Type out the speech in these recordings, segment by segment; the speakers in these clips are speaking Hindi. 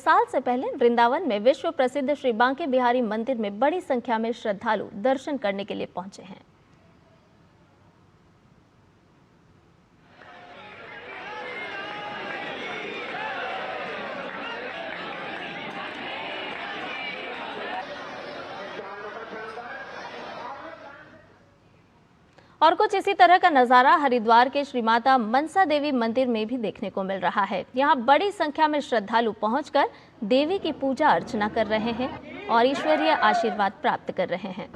साल से पहले वृंदावन में विश्व प्रसिद्ध श्री बांके बिहारी मंदिर में बड़ी संख्या में श्रद्धालु दर्शन करने के लिए पहुंचे हैं। और कुछ इसी तरह का नजारा हरिद्वार के श्री माता मनसा देवी मंदिर में भी देखने को मिल रहा है। यहाँ बड़ी संख्या में श्रद्धालु पहुंचकर देवी की पूजा अर्चना कर रहे हैं और ईश्वरीय आशीर्वाद प्राप्त कर रहे हैं।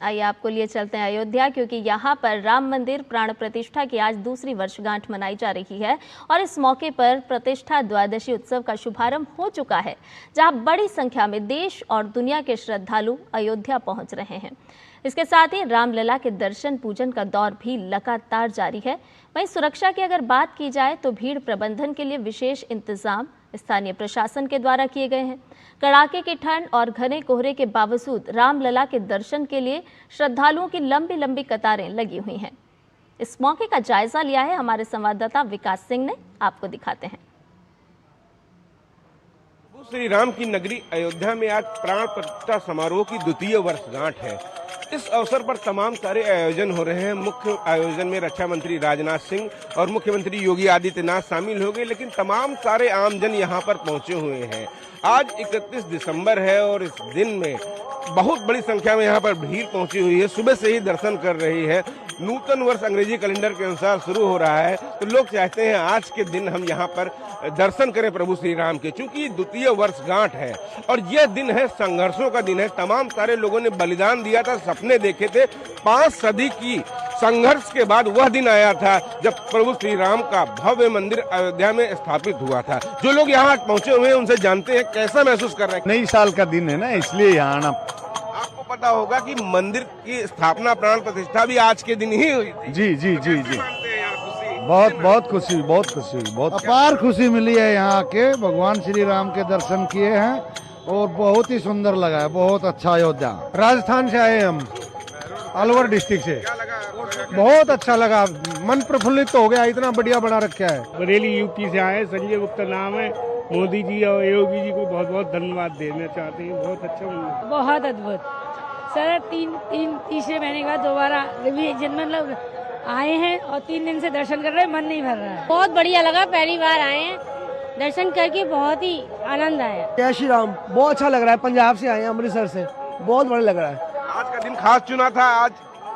आइए आपको लिए चलते हैं अयोध्या, क्योंकि यहाँ पर राम मंदिर प्राण प्रतिष्ठा की आज दूसरी वर्षगांठ मनाई जा रही है और इस मौके पर प्रतिष्ठा द्वादशी उत्सव का शुभारंभ हो चुका है, जहाँ बड़ी संख्या में देश और दुनिया के श्रद्धालु अयोध्या पहुँच रहे हैं। इसके साथ ही रामलला के दर्शन पूजन का दौर भी लगातार जारी है। वहीं सुरक्षा की अगर बात की जाए तो भीड़ प्रबंधन के लिए विशेष इंतजाम स्थानीय प्रशासन के द्वारा किए गए हैं। कड़ाके की ठंड और घने कोहरे के बावजूद रामलला के दर्शन के लिए श्रद्धालुओं की लंबी लंबी कतारें लगी हुई हैं। इस मौके का जायजा लिया है हमारे संवाददाता विकास सिंह ने, आपको दिखाते हैं। श्री राम की नगरी अयोध्या में आज प्राण प्रतिष्ठा समारोह की द्वितीय वर्षगांठ है। इस अवसर पर तमाम सारे आयोजन हो रहे हैं। मुख्य आयोजन में रक्षा मंत्री राजनाथ सिंह और मुख्यमंत्री योगी आदित्यनाथ शामिल हो गए, लेकिन तमाम सारे आमजन यहां पर पहुंचे हुए हैं। आज 31 दिसंबर है और इस दिन में बहुत बड़ी संख्या में यहाँ पर भीड़ पहुंची हुई है। सुबह से ही दर्शन कर रही है। नूतन वर्ष अंग्रेजी कैलेंडर के अनुसार शुरू हो रहा है, तो लोग चाहते हैं आज के दिन हम यहाँ पर दर्शन करें प्रभु श्री राम के, क्योंकि द्वितीय वर्षगांठ है और यह दिन है संघर्षों का दिन है। तमाम सारे लोगों ने बलिदान दिया था, सपने देखे थे। 5 सदी की संघर्ष के बाद वह दिन आया था जब प्रभु श्री राम का भव्य मंदिर अयोध्या में स्थापित हुआ था। जो लोग यहाँ पहुंचे हुए हैं उनसे जानते हैं कैसा महसूस कर रहे हैं। नई साल का दिन है ना, इसलिए यहाँ आना। आपको पता होगा कि मंदिर की स्थापना प्राण प्रतिष्ठा भी आज के दिन ही हुई थी। जी जी जी जी, बहुत खुशी, बहुत अपार खुशी मिली है। यहाँ आके भगवान श्री राम के दर्शन किए हैं और बहुत ही सुंदर लगा है, बहुत अच्छा। अयोध्या राजस्थान से आए हम, अलवर डिस्ट्रिक्ट से। बहुत अच्छा लगा, मन प्रफुल्लित हो गया, इतना बढ़िया बना रखा है। बरेली यूपी से आए, संजय गुप्ता नाम है। मोदी जी और योगी जी को बहुत बहुत धन्यवाद देना चाहते हैं। बहुत अच्छा बना, बहुत अद्भुत सर। तीसरे महीने का दोबारा मतलब आए हैं और 3 दिन से दर्शन कर रहे हैं, मन नहीं भर रहा है। बहुत बढ़िया लगा, पहली बार आए हैं, दर्शन करके बहुत ही आनंद आया। जय श्री राम, बहुत अच्छा लग रहा है। पंजाब से आए हैं, अमृतसर से, बहुत बढ़िया लग रहा है। आज का दिन खास चुना था आज।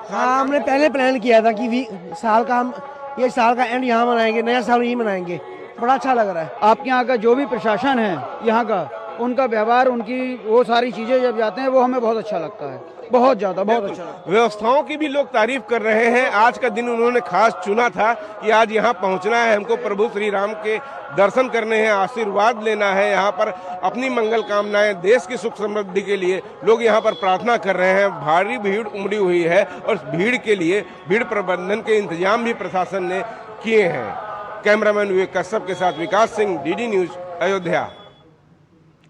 हाँ, हमने पहले प्लान किया था कि साल का हम ये साल का एंड यहाँ मनाएंगे, नया साल यही मनाएंगे। बड़ा अच्छा लग रहा है। आपके यहाँ का जो भी प्रशासन है यहाँ का, उनका व्यवहार, उनकी वो सारी चीजें जब जाते हैं वो हमें बहुत अच्छा लगता है, बहुत ज्यादा, बहुत अच्छा। व्यवस्थाओं की भी लोग तारीफ कर रहे हैं। आज का दिन उन्होंने खास चुना था कि आज यहाँ पहुँचना है, हमको प्रभु श्री राम के दर्शन करने हैं, आशीर्वाद लेना है। यहाँ पर अपनी मंगल कामनाएं, देश की सुख समृद्धि के लिए लोग यहाँ पर प्रार्थना कर रहे हैं। भारी भीड़ उमड़ी हुई है और भीड़ के लिए भीड़ प्रबंधन के इंतजाम भी प्रशासन ने किए हैं। कैमरामैन विवेक कश्यप के साथ विकास सिंह, डीडी न्यूज, अयोध्या।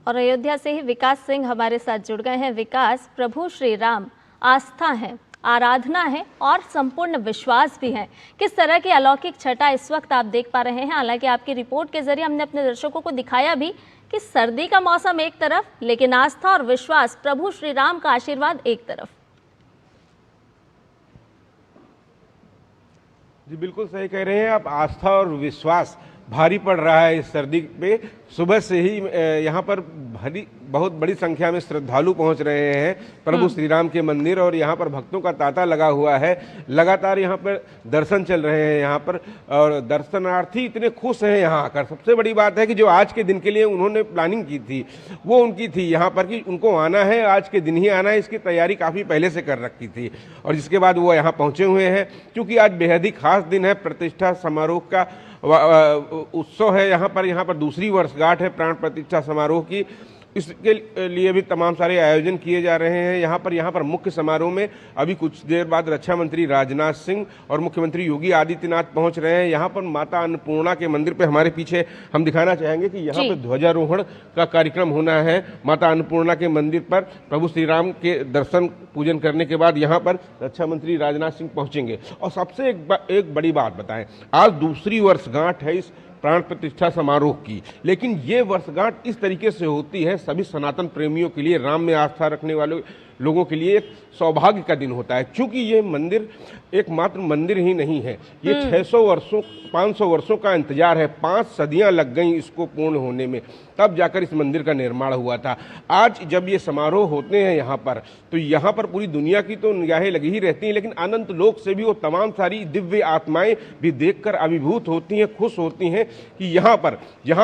और अयोध्या से ही विकास सिंह हमारे साथ जुड़ गए हैं। विकास, प्रभु श्री राम आस्था है, आराधना है और संपूर्ण विश्वास भी है। किस तरह की अलौकिक छटा इस वक्त आप देख पा रहे हैं? हालांकि आपकी रिपोर्ट के जरिए हमने अपने दर्शकों को दिखाया भी कि सर्दी का मौसम एक तरफ, लेकिन आस्था और विश्वास, प्रभु श्री राम का आशीर्वाद एक तरफ। जी बिल्कुल सही कह रहे हैं आप। आस्था और विश्वास भारी पड़ रहा है इस सर्दी पे। सुबह से ही यहाँ पर बहुत बड़ी संख्या में श्रद्धालु पहुँच रहे हैं प्रभु श्री राम के मंदिर और यहाँ पर भक्तों का तांता लगा हुआ है। लगातार यहाँ पर दर्शन चल रहे हैं यहाँ पर और दर्शनार्थी इतने खुश हैं यहाँ आकर। सबसे बड़ी बात है कि जो आज के दिन के लिए उन्होंने प्लानिंग की थी वो उनकी थी यहाँ पर कि उनको आना है, आज के दिन ही आना है। इसकी तैयारी काफ़ी पहले से कर रखी थी और जिसके बाद वो यहाँ पहुँचे हुए हैं। क्योंकि आज बेहद ही खास दिन है, प्रतिष्ठा समारोह का उत्सव है। यहाँ पर दूसरी वर्षगांठ है प्राण प्रतिष्ठा समारोह की। इसके लिए भी तमाम सारे आयोजन किए जा रहे हैं। यहाँ पर मुख्य समारोह में अभी कुछ देर बाद रक्षा मंत्री राजनाथ सिंह और मुख्यमंत्री योगी आदित्यनाथ पहुंच रहे हैं। यहाँ पर माता अन्नपूर्णा के मंदिर पे हमारे पीछे हम दिखाना चाहेंगे कि यहाँ पर ध्वजारोहण का कार्यक्रम होना है। माता अन्नपूर्णा के मंदिर पर प्रभु श्री राम के दर्शन पूजन करने के बाद यहाँ पर रक्षा मंत्री राजनाथ सिंह पहुंचेंगे। और सबसे एक बड़ी बात बताएं, आज दूसरी वर्षगांठ है इस प्राण प्रतिष्ठा समारोह की, लेकिन ये वर्षगांठ इस तरीके से होती है सभी सनातन प्रेमियों के लिए, राम में आस्था रखने वाले लोगों के लिए एक सौभाग्य का दिन होता है, क्योंकि ये मंदिर एकमात्र मंदिर ही नहीं है। ये 500 वर्षों का इंतजार है। 5 सदियां लग गई इसको पूर्ण होने में, तब जाकर इस मंदिर का निर्माण हुआ था। आज जब ये समारोह होते हैं यहाँ पर, तो यहाँ पर पूरी दुनिया की तो निगाहें लगी ही रहती हैं, लेकिन अनंत लोक से भी वो तमाम सारी दिव्य आत्माएं भी देखकर अभिभूत होती हैं, खुश होती हैं कि यहाँ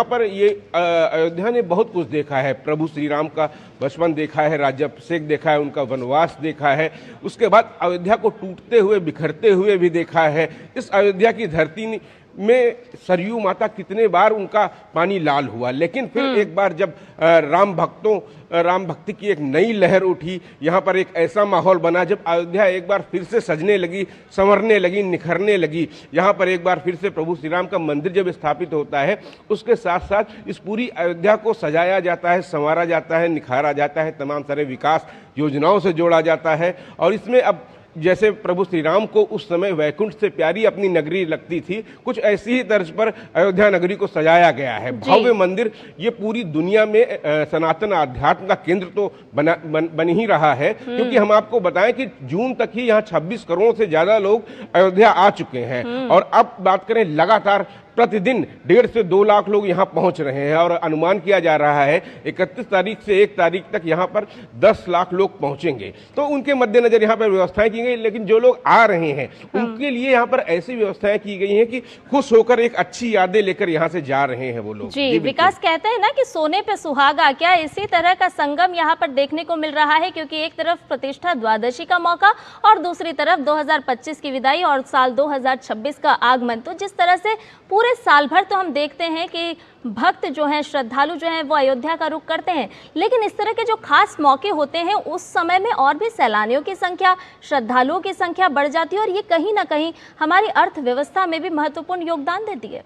पर ये अयोध्या ने बहुत कुछ देखा है। प्रभु श्री राम का बचपन देखा है, राज्याभिषेक देखा है, उनका वनवास देखा है, उसके बाद अयोध्या को टूटते हुए बिखरते हुए भी देखा है। इस अयोध्या की धरती में सरयू माता कितने बार उनका पानी लाल हुआ, लेकिन फिर एक बार जब राम भक्ति की एक नई लहर उठी, यहाँ पर एक ऐसा माहौल बना जब अयोध्या एक बार फिर से सजने लगी, संवरने लगी, निखरने लगी। यहाँ पर एक बार फिर से प्रभु श्री राम का मंदिर जब स्थापित होता है, उसके साथ साथ इस पूरी अयोध्या को सजाया जाता है, संवारा जाता है, निखारा जाता है, तमाम सारे विकास योजनाओं से जोड़ा जाता है। और इसमें अब जैसे प्रभु श्री राम को उस समय वैकुंठ से प्यारी अपनी नगरी लगती थी, कुछ ऐसी ही तर्ज पर अयोध्या नगरी को सजाया गया है। भव्य मंदिर ये पूरी दुनिया में सनातन आध्यात्म का केंद्र तो बन ही रहा है, क्योंकि हम आपको बताएं कि जून तक ही यहाँ 26 करोड़ से ज्यादा लोग अयोध्या आ चुके हैं। और अब बात करें, लगातार प्रतिदिन 1.5 से 2 लाख लोग यहाँ पहुंच रहे हैं, और अनुमान किया जा रहा है 31 तारीख से 1 तारीख तक यहाँ पर 10 लाख लोग पहुंचेंगे। तो उनके मद्देनजर यहाँ पर व्यवस्थाएं की गई, लेकिन जो लोग आ रहे हैं उनके लिए यहाँ पर ऐसी व्यवस्थाएं की गई हैं कि खुश होकर एक अच्छी यादें लेकर यहाँ से जा रहे हैं वो लोग। जी, विकास कहते हैं ना कि सोने पे सुहागा, क्या इसी तरह का संगम यहाँ पर देखने को मिल रहा है? क्योंकि एक तरफ प्रतिष्ठा द्वादशी का मौका और दूसरी तरफ 2025 की विदाई और साल 2026 का आगमन। तो जिस तरह से पूरे साल भर तो हम देखते हैं कि भक्त जो हैं, श्रद्धालु जो हैं, वो अयोध्या का रुख करते हैं, लेकिन इस तरह के जो खास मौके होते हैं उस समय में और भी सैलानियों की संख्या, श्रद्धालुओं की संख्या बढ़ जाती है, और ये कहीं ना कहीं हमारी अर्थव्यवस्था में भी महत्वपूर्ण योगदान देती है।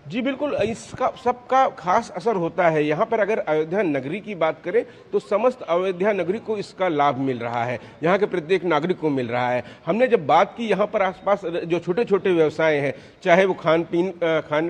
जी बिल्कुल, इसका सबका खास असर होता है। यहाँ पर अगर अयोध्या नगरी की बात करें तो समस्त अयोध्या नगरी को इसका लाभ मिल रहा है, यहाँ के प्रत्येक नागरिक को मिल रहा है। हमने जब बात की यहाँ पर आसपास जो छोटे छोटे व्यवसाय हैं, चाहे वो खान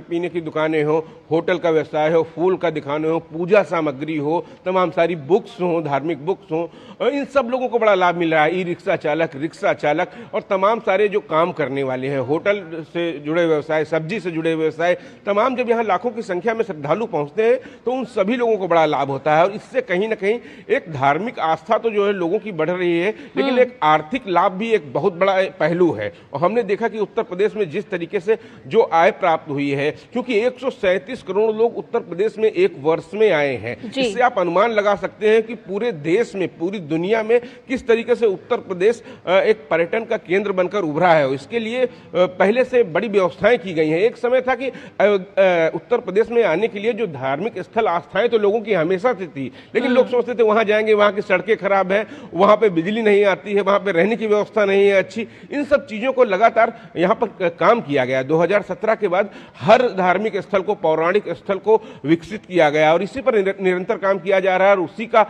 पीने की दुकानें हो, होटल का व्यवसाय हो, फूल का दुकानें हो, पूजा सामग्री हो, तमाम सारी बुक्स हो, धार्मिक बुक्स हो, इन सब लोगों को बड़ा लाभ मिल रहा है। रिक्शा चालक और तमाम सारे जो काम करने वाले हैं, होटल से जुड़े व्यवसाय, सब्जी से जुड़े व्यवसाय, तमाम जब यहाँ लाखों की संख्या में श्रद्धालु पहुंचते हैं तो उन सभी लोगों को बड़ा लाभ होता है। और इससे कहीं ना कहीं एक धार्मिक आस्था तो जो है लोगों की बढ़ रही है, लेकिन एक आर्थिक लाभ भी एक बहुत बड़ा पहलू है। और हमने देखा कि उत्तर प्रदेश में जिस तरीके से जो आय प्राप्त हुई है, क्योंकि 137 करोड़ लोग उत्तर प्रदेश में एक वर्ष में आए हैं, इससे आप अनुमान लगा सकते हैं कि पूरे देश में, पूरी दुनिया में किस तरीके से उत्तर प्रदेश एक पर्यटन का केंद्र बनकर उभरा है। इसके लिए पहले से बड़ी व्यवस्थाएं की गई हैं। एक समय था कि उत्तर प्रदेश में आने के लिए जो धार्मिक स्थल आस्थाएं तो लोगों की हमेशा से थी, लेकिन लोग सोचते थे वहां जाएंगे, वहां की सड़कें खराब है, वहां पे बिजली नहीं आती है, वहां पे रहने की व्यवस्था नहीं है अच्छी। इन सब चीजों को लगातार यहाँ पर काम किया गया। 2017 के बाद हर धार्मिक स्थल को, पौराणिक स्थल को विकसित किया गया और इसी पर निरंतर काम किया जा रहा है। और उसी का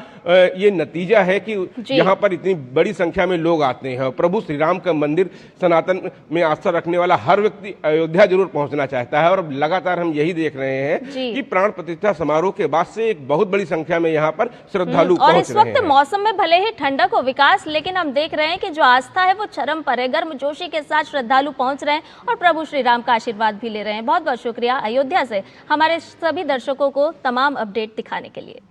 ये नतीजा है कि यहाँ पर इतनी बड़ी संख्या में लोग आते हैं। प्रभु श्री राम का मंदिर, सनातन में आस्था रखने वाला हर व्यक्ति अयोध्या जरूर पहुंचना चाहता है। और लगातार हम यही देख रहे हैं कि प्राण प्रतिष्ठा समारोह के बाद से एक बहुत बड़ी संख्या में यहाँ पर श्रद्धालु और इस वक्त मौसम में भले ही ठंडक हो विकास, लेकिन हम देख रहे हैं कि जो आस्था है वो चरम पर है। गर्मजोशी के साथ श्रद्धालु पहुंच रहे हैं और प्रभु श्री राम का आशीर्वाद भी ले रहे हैं। बहुत बहुत शुक्रिया अयोध्या से हमारे सभी दर्शकों को तमाम अपडेट दिखाने के लिए।